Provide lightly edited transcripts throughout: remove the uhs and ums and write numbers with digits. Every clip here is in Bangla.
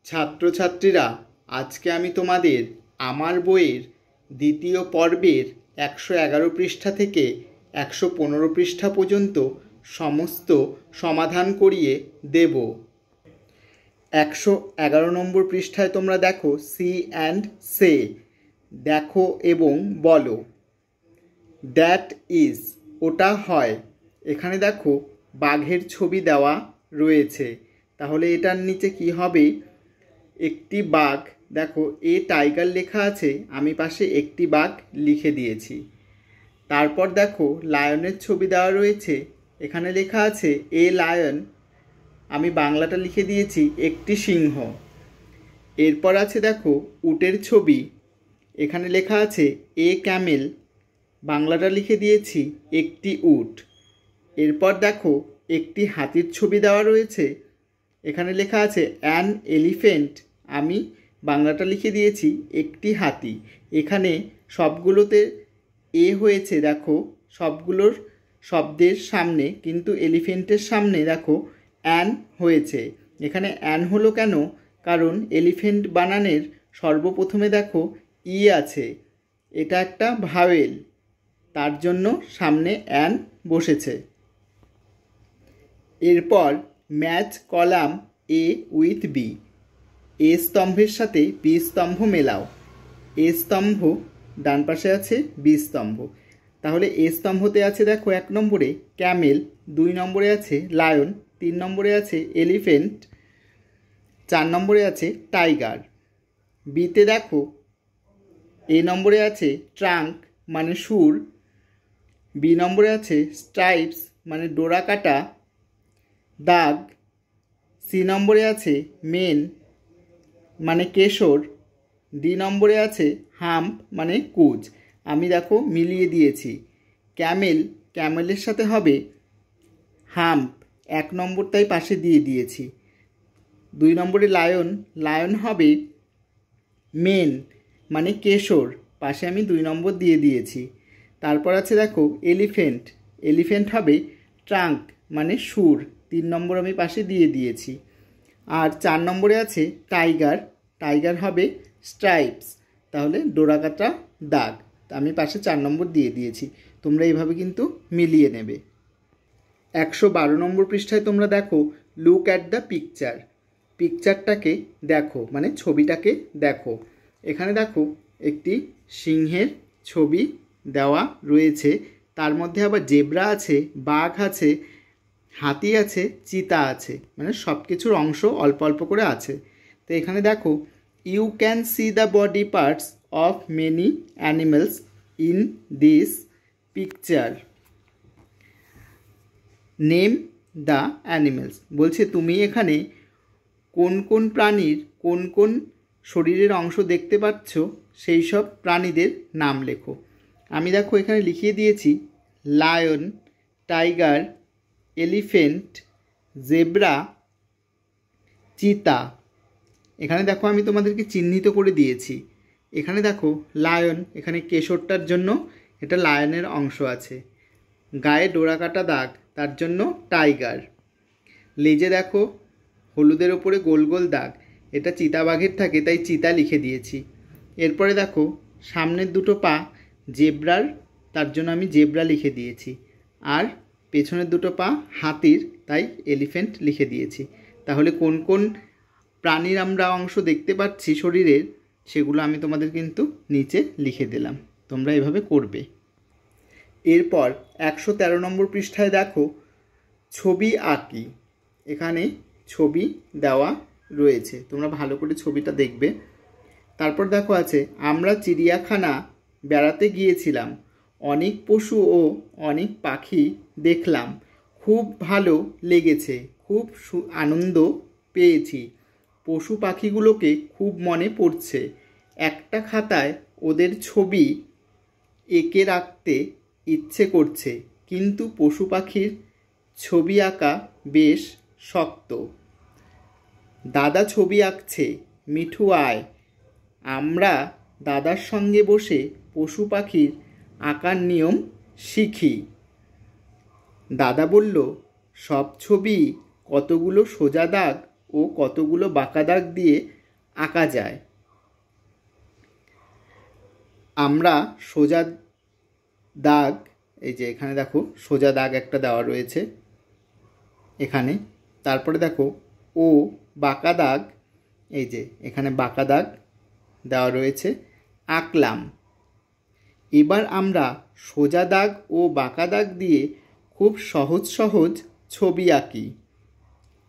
ছাত্রছাত্রীরা, আজকে আমি তোমাদের আমার বইয়ের দ্বিতীয় পর্বের 111 পৃষ্ঠা থেকে 115 পৃষ্ঠা পর্যন্ত সমস্ত সমাধান করিয়ে দেব। 111 নম্বর পৃষ্ঠায় তোমরা দেখো সি অ্যান্ড সে, দেখো এবং বলো। দ্যাট ইজ, ওটা হয়। এখানে দেখো বাঘের ছবি দেওয়া রয়েছে, তাহলে এটার নিচে কি হবে? একটি বাঘ, দেখো এ টাইগার লেখা আছে, আমি পাশে একটি বাঘ লিখে দিয়েছি। তারপর দেখো লায়নের ছবি দেওয়া রয়েছে, এখানে লেখা আছে এ লায়ন, আমি বাংলাটা লিখে দিয়েছি একটি সিংহ। এরপর আছে দেখো উটের ছবি, এখানে লেখা আছে এ ক্যামেল, বাংলাটা লিখে দিয়েছি একটি উট। এরপর দেখো একটি হাতির ছবি দেওয়া রয়েছে, এখানে লেখা আছে অ্যান এলিফেন্ট, আমি বাংলাটা লিখে দিয়েছি একটি হাতি। এখানে সবগুলোতে এ হয়েছে, দেখো সবগুলোর শব্দের সামনে, কিন্তু এলিফেন্টের সামনে দেখো অ্যান হয়েছে। এখানে অ্যান হলো কেন? কারণ এলিফেন্ট বানানের সর্বপ্রথমে দেখো ই আছে, এটা একটা ভাওয়েল, তার জন্য সামনে অ্যান বসেছে। এরপর match column a with b, a স্তম্ভের সাথে বি স্তম্ভ মেলাও। এ স্তম্ভ ডান পাশে আছে, বি স্তম্ভ, তাহলে এ স্তম্ভতে আছে দেখো 1 নম্বরে ক্যামেল, 2 নম্বরে আছে লায়ন, 3 নম্বরে আছে এলিফেন্ট, 4 নম্বরে আছে টাইগার। বিতে দেখো এ নম্বরে আছে ট্রাঙ্ক মানে সুর, বি নম্বরে আছে স্ট্রাইপস মানে ডোরা কাটা দাগ, সি নম্বরে আছে মেন মানে কেশর, ডি নম্বরে আছে হাম্প মানে কুজ। আমি দেখো মিলিয়ে দিয়েছি, ক্যামেল, ক্যামেলের সাথে হবে হাম্প, 1 নম্বর তাই পাশে দিয়ে দিয়েছি। 2 নম্বরে লায়ন, লায়ন হবে মেন মানে কেশর, পাশে আমি 2 নম্বর দিয়ে দিয়েছি। তারপর আছে দেখো এলিফেন্ট, এলিফেন্ট হবে ট্রাঙ্ক মানে সুর, 3 নম্বর আমি পাশে দিয়ে দিয়েছি। আর 4 নম্বরে আছে টাইগার, টাইগার হবে স্ট্রাইপস, তাহলে ডোরাকাটা দাগ, আমি পাশে 4 নম্বর দিয়ে দিয়েছি। তোমরা এইভাবে কিন্তু মিলিয়ে নেবে। 112 নম্বর পৃষ্ঠায় তোমরা দেখো লুক অ্যাট দ্য পিকচার, পিকচারটাকে দেখো মানে ছবিটাকে দেখো। এখানে দেখো একটি সিংহের ছবি দেওয়া রয়েছে, তার মধ্যে আবার জেব্রা আছে, বাঘ আছে, হাতি আছে, চিতা আছে, মানে সব কিছুর অংশ অল্প অল্প করে আছে। তো এখানে দেখো you can see the body parts of many animals in this picture, name the animals. বলছে তুমি এখানে কোন কোন প্রাণীর কোন কোন শরীরের অংশ দেখতে পাচ্ছ, সেই সব প্রাণীদের নাম লেখো। আমি দেখো এখানে লিখিয়ে দিয়েছি লায়ন, টাইগার, এলিফেন্ট, জেব্রা, চিতা। এখানে দেখো আমি তোমাদেরকে চিহ্নিত করে দিয়েছি। এখানে দেখো লায়ন, এখানে কেশরটার জন্য এটা লায়নের অংশ আছে, গায়ে ডোরা কাটা দাগ, তার জন্য টাইগার। লেজে দেখো হলুদের ওপরে গোল গোল দাগ, এটা চিতাবাঘের থাকে, তাই চিতা লিখে দিয়েছি। এরপরে দেখো সামনের 2টো পা জেব্রার, তার জন্য আমি জেব্রা লিখে দিয়েছি। আর পেছনের 2টো পা হাতির, তাই এলিফেন্ট লিখে দিয়েছি। তাহলে কোন কোন প্রাণীর আমরা অংশ দেখতে পাচ্ছি শরীরের, সেগুলো আমি তোমাদের কিন্তু নিচে লিখে দিলাম, তোমরা এভাবে করবে। এরপর 113 নম্বর পৃষ্ঠায় দেখো ছবি আঁকি, এখানে ছবি দেওয়া রয়েছে, তোমরা ভালো করে ছবিটা দেখবে। তারপর দেখো আছে আমরা চিড়িয়াখানা বেড়াতে গিয়েছিলাম, অনেক পশু ও অনেক পাখি দেখলাম, খুব ভালো লেগেছে, খুব আনন্দ পেয়েছি, পশু পাখিগুলোকে খুব মনে পড়ছে, একটা খাতায় ওদের ছবি এঁকে রাখতে ইচ্ছে করছে, কিন্তু পশু পাখির ছবি আঁকা বেশ শক্ত, দাদা ছবি আঁকছে, মিঠু আয়, আমরা দাদার সঙ্গে বসে পশু পাখির আঁকার নিয়ম শিখি। দাদা বলল সব ছবি কতগুলো সোজা দাগ ও কতগুলো বাঁকা দাগ দিয়ে আঁকা যায়। আমরা সোজা দাগ, এই যে এখানে দেখো সোজা দাগ একটা দেওয়া রয়েছে এখানে, তারপরে দেখো ও বাঁকা দাগ, এই যে এখানে বাঁকা দাগ দেওয়া রয়েছে, আঁকলাম। এবার আমরা সোজা দাগ ও বাঁকা দাগ দিয়ে খুব সহজ সহজ ছবি আঁকি।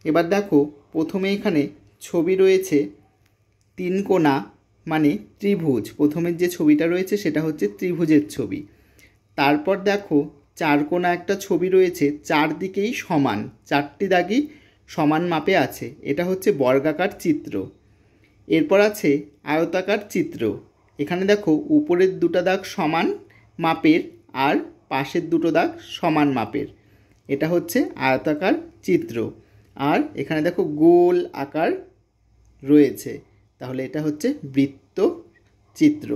এবার দেখো প্রথমে এখানে ছবি রয়েছে তিন কোণা মানে ত্রিভুজ, প্রথমের যে ছবিটা রয়েছে সেটা হচ্ছে ত্রিভুজের ছবি। তারপর দেখো চার কোণা একটা ছবি রয়েছে, চারদিকেই সমান, চারটি দাগই সমান মাপে আছে, এটা হচ্ছে বর্গাকার চিত্র। এরপর আছে আয়তাকার চিত্র, এখানে দেখো উপরের দুটো দাগ সমান মাপের আর পাশের দুটো দাগ সমান মাপের, এটা হচ্ছে আয়তাকার চিত্র। আর এখানে দেখো গোল আকার রয়েছে, তাহলে এটা হচ্ছে বৃত্ত চিত্র।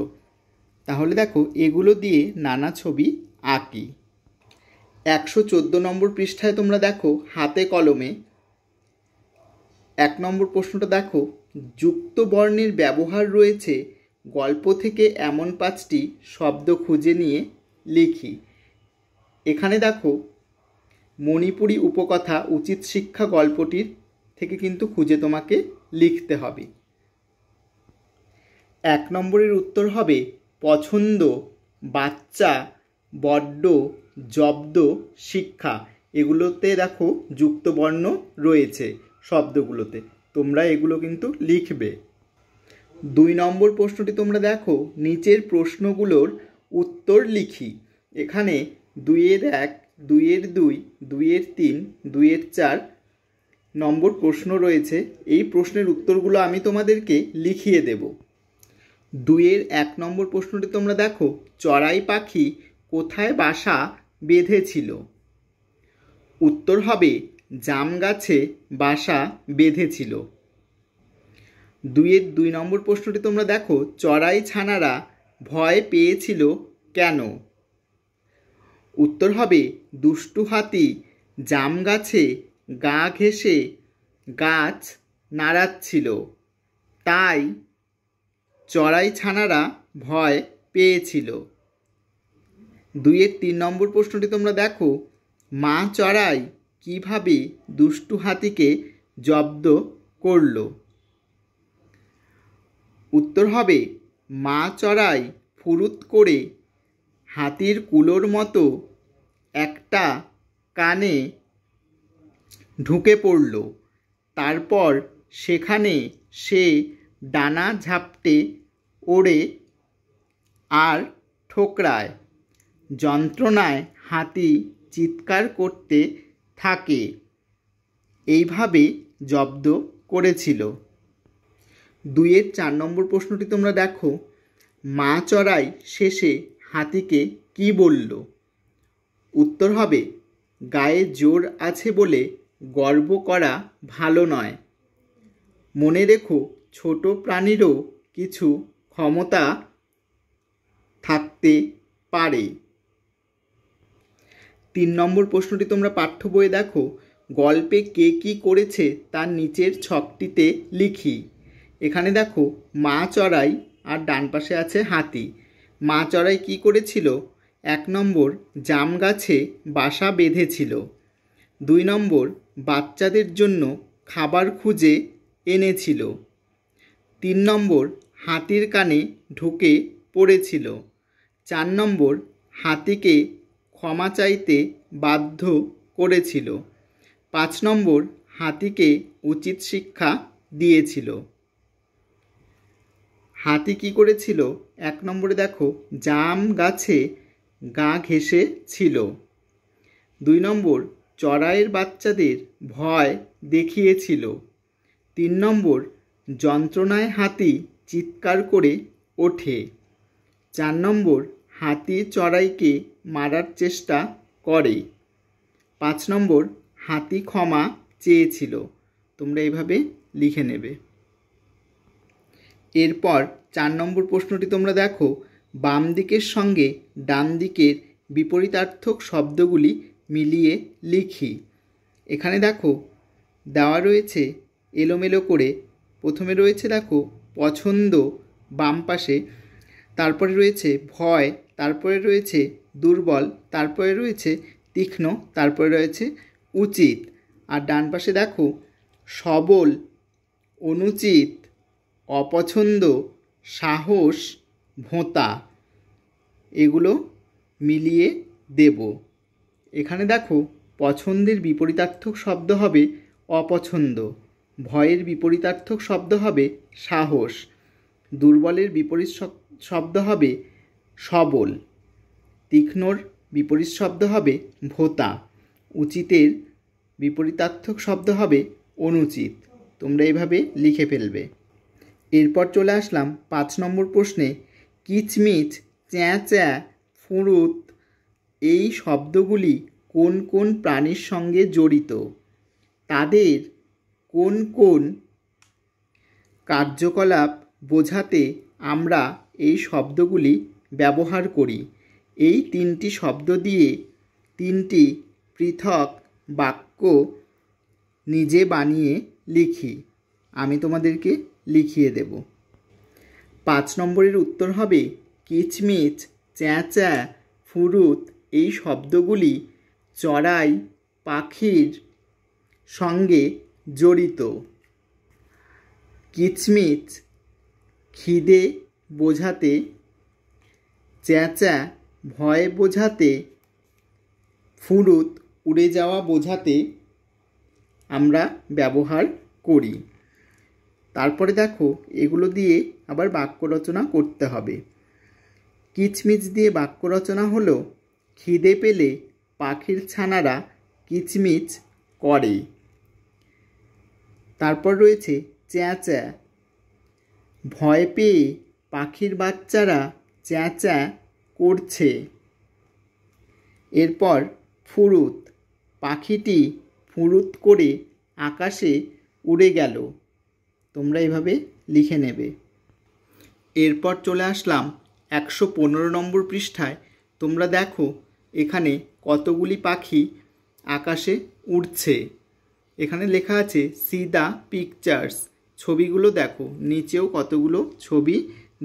তাহলে দেখো এগুলো দিয়ে নানা ছবি আঁকি। 114 নম্বর পৃষ্ঠায় তোমরা দেখো হাতে কলমে 1 নম্বর প্রশ্নটা দেখো, যুক্ত বর্ণের ব্যবহার রয়েছে গল্প থেকে এমন 5টি শব্দ খুঁজে নিয়ে লিখি। এখানে দেখো মণিপুরী উপকথা উচিত শিক্ষা গল্পটির থেকে কিন্তু খুঁজে তোমাকে লিখতে হবে। 1 নম্বরের উত্তর হবে পছন্দ, বাচ্চা, বড্ড, জব্দ, শিক্ষা, এগুলোতে দেখো যুক্ত বর্ণ রয়েছে শব্দগুলোতে, তোমরা এগুলো কিন্তু লিখবে। 2 নম্বর প্রশ্নটি তোমরা দেখো, নিচের প্রশ্নগুলোর উত্তর লিখি। এখানে 2-এর 1, 2-এর 2, 2-এর 3, 2-এর 4 নম্বর প্রশ্ন রয়েছে। এই প্রশ্নের উত্তরগুলো আমি তোমাদেরকে লিখিয়ে দেব। 2-এর 1 নম্বর প্রশ্নটি তোমরা দেখো, চড়াই পাখি কোথায় বাসা বেঁধেছিল? উত্তর হবে জাম গাছে বাসা বেঁধেছিল। 2-এর 2 নম্বর প্রশ্নটি তোমরা দেখো, চড়াই ছানারা ভয় পেয়েছিল কেন? উত্তর হবে দুষ্টু হাতি জাম গাছে গা ঘেঁষে গাছ নাড়াচ্ছিল, তাই চড়াই ছানারা ভয় পেয়েছিল। 2-এর 3 নম্বর প্রশ্নটি তোমরা দেখো, মা চড়াই কিভাবে দুষ্টু হাতিকে জব্দ করল? উত্তর হবে মা চড়াই ফুরুত করে হাতির কুলোর মতো একটা কানে ঢুকে পড়ল, তারপর সেখানে সে ডানা ঝাপটে ওড়ে আর ঠোকরায়, যন্ত্রণায় হাতি চিৎকার করতে থাকে, এইভাবে জব্দ করেছিল। 2-এর 4 নম্বর প্রশ্নটি তোমরা দেখো, মা চড়াই শেষে হাতিকে কি বলল? উত্তর হবে গায়ে জোর আছে বলে গর্ব করা ভালো নয়, মনে রেখো ছোট প্রাণীরও কিছু ক্ষমতা থাকতে পারে। 3 নম্বর প্রশ্নটি তোমরা পাঠ্য বইয়ে দেখো, গল্পে কে কি করেছে তার নিচের ছকটিতে লিখি। এখানে দেখো মা চড়াই আর ডান পাশে আছে হাতি। মা চড়াই কি করেছিল? 1 নম্বর জাম গাছে বাসা বেঁধেছিল, 2 নম্বর বাচ্চাদের জন্য খাবার খুঁজে এনেছিল, 3 নম্বর হাতির কানে ঢুকে পড়েছিল, 4 নম্বর হাতিকে ক্ষমা চাইতে বাধ্য করেছিল, 5 নম্বর হাতিকে উচিত শিক্ষা দিয়েছিল। হাতি কি করেছিল? 1 নম্বরে দেখো জাম গাছে গা ঘেঁষে ছিল, 2 নম্বর চড়াইয়ের বাচ্চাদের ভয় দেখিয়েছিল, 3 নম্বর যন্ত্রণায় হাতি চিৎকার করে ওঠে, 4 নম্বর হাতি চড়াইকে মারার চেষ্টা করে, 5 নম্বর হাতি ক্ষমা চেয়েছিল। তোমরা এইভাবে লিখে নেবে। এরপর 4 নম্বর প্রশ্নটি তোমরা দেখো, বাম দিকের সঙ্গে ডান দিকের বিপরীতার্থক শব্দগুলি মিলিয়ে লিখি। এখানে দেখো দেওয়া রয়েছে এলোমেলো করে, প্রথমে রয়েছে দেখো পছন্দ বাম পাশে, তারপরে রয়েছে ভয়, তারপরে রয়েছে দুর্বল, তারপরে রয়েছে তীক্ষ্ণ, তারপরে রয়েছে উচিত। আর ডান পাশে দেখো সবল, অনুচিত, অপছন্দ, সাহস, ভোঁতা, এগুলো মিলিয়ে দেব। এখানে দেখো পছন্দের বিপরীতার্থক শব্দ হবে অপছন্দ, ভয়ের বিপরীতার্থক শব্দ হবে সাহস, দুর্বলের বিপরীত শব্দ হবে সবল, তীক্ষ্ণর বিপরীত শব্দ হবে ভোঁতা, উচিতের বিপরীতার্থক শব্দ হবে অনুচিত। তোমরা এভাবে লিখে ফেলবে। এরপর চলে আসলাম 5 নম্বর প্রশ্নে। কিচমিচ, চ্যাঁ চ্যাঁ, ফুরুত এই শব্দগুলি কোন কোন প্রাণীর সঙ্গে জড়িত? তাদের কোন কোন কার্যকলাপ বোঝাতে আমরা এই শব্দগুলি ব্যবহার করি? এই 3টি শব্দ দিয়ে 3টি পৃথক বাক্য নিজে বানিয়ে লিখি। আমি তোমাদেরকে লিখিয়ে দেব। 5 নম্বরের উত্তর হবে কিচমিচ, চ্যাঁ চ্যাঁ, ফুরুত এই শব্দগুলি চড়াই পাখির সঙ্গে জড়িত। কিচমিচ খিদে বোঝাতে, চ্যাঁ চ্যাঁ ভয় বোঝাতে, ফুরুত উড়ে যাওয়া বোঝাতে আমরা ব্যবহার করি। তারপরে দেখো এগুলো দিয়ে আবার বাক্য রচনা করতে হবে। কিচমিচ দিয়ে বাক্য রচনা হলো খিদে পেলে পাখির ছানারা কিচমিচ করে। তারপর রয়েছে চ্যাঁ চ্যাঁ, ভয় পেয়ে পাখির বাচ্চারা চ্যাঁ চ্যাঁ করছে। এরপর ফুরুত, পাখিটি ফুরুত করে আকাশে উড়ে গেল। তোমরা এভাবে লিখে নেবে। এরপর চলে আসলাম 115 নম্বর পৃষ্ঠায়। তোমরা দেখো এখানে কতগুলি পাখি আকাশে উড়ছে। এখানে লেখা আছে সি দ্য পিকচার্স, ছবিগুলো দেখো, নিচেও কতগুলো ছবি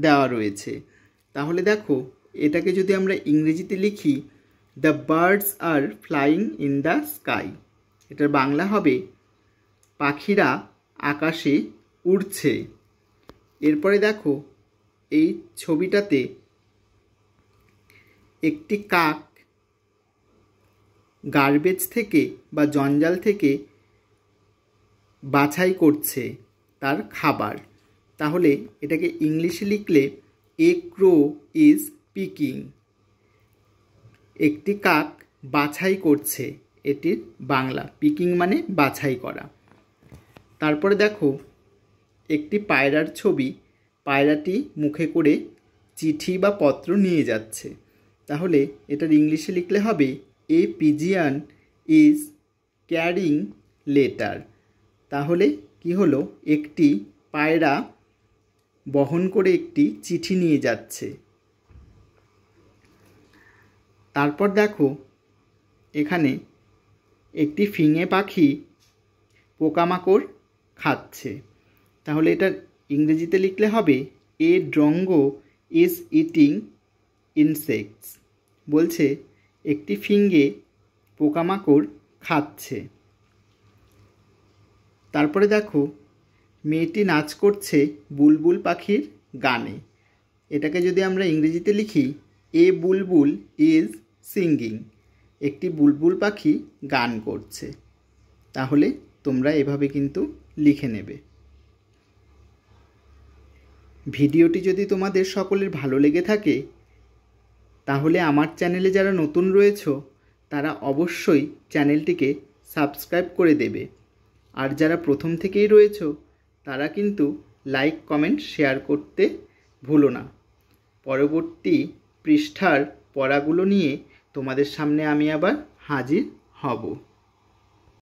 দেওয়া রয়েছে। তাহলে দেখো এটাকে যদি আমরা ইংরেজিতে লিখি, the birds are flying in the sky, এটার বাংলা হবে পাখিরা আকাশে উড়ছে। এরপরে দেখো এই ছবিটাতে একটি কাক গার্বেজ থেকে বা জঞ্জাল থেকে বাছাই করছে তার খাবার। তাহলে এটাকে ইংলিশে লিখলে এ ক্রো ইজ পিকিং, একটি কাক বাছাই করছে, এটির বাংলা পিকিং মানে বাছাই করা। তারপরে দেখো একটি পায়রার ছবি, পায়রাটি মুখে করে চিঠি বা পত্র নিয়ে যাচ্ছে। তাহলে এটার ইংলিশে লিখলে হবে এ পিজিয়ান ইজ ক্যারিং লেটার। তাহলে কি হলো, একটি পায়রা বহন করে একটি চিঠি নিয়ে যাচ্ছে। তারপর দেখো এখানে একটি ফিঙে পাখি পোকামাকড় খাচ্ছে। তাহলে এটার ইংরেজিতে লিখলে হবে এ ড্রঙ্গো ইজ ইটিং ইনসেক্টস, বলছে একটি ফিঙে পোকামাকড় খাচ্ছে। তারপরে দেখো মেয়েটি নাচ করছে বুলবুল পাখির গানে। এটাকে যদি আমরা ইংরেজিতে লিখি এ বুলবুল ইজ সিঙ্গিং, একটি বুলবুল পাখি গান করছে। তাহলে তোমরা এভাবে কিন্তু লিখে নেবে। ভিডিওটি যদি তোমাদের সকলের ভালো লেগে থাকে তাহলে আমার চ্যানেলে যারা নতুন রয়েছো তারা অবশ্যই চ্যানেলটিকে সাবস্ক্রাইব করে দেবে। আর যারা প্রথম থেকেই রয়েছো তারা কিন্তু লাইক, কমেন্ট, শেয়ার করতে ভুলো না। পরবর্তী পৃষ্ঠার পড়াগুলো নিয়ে তোমাদের সামনে আমি আবার হাজির হব।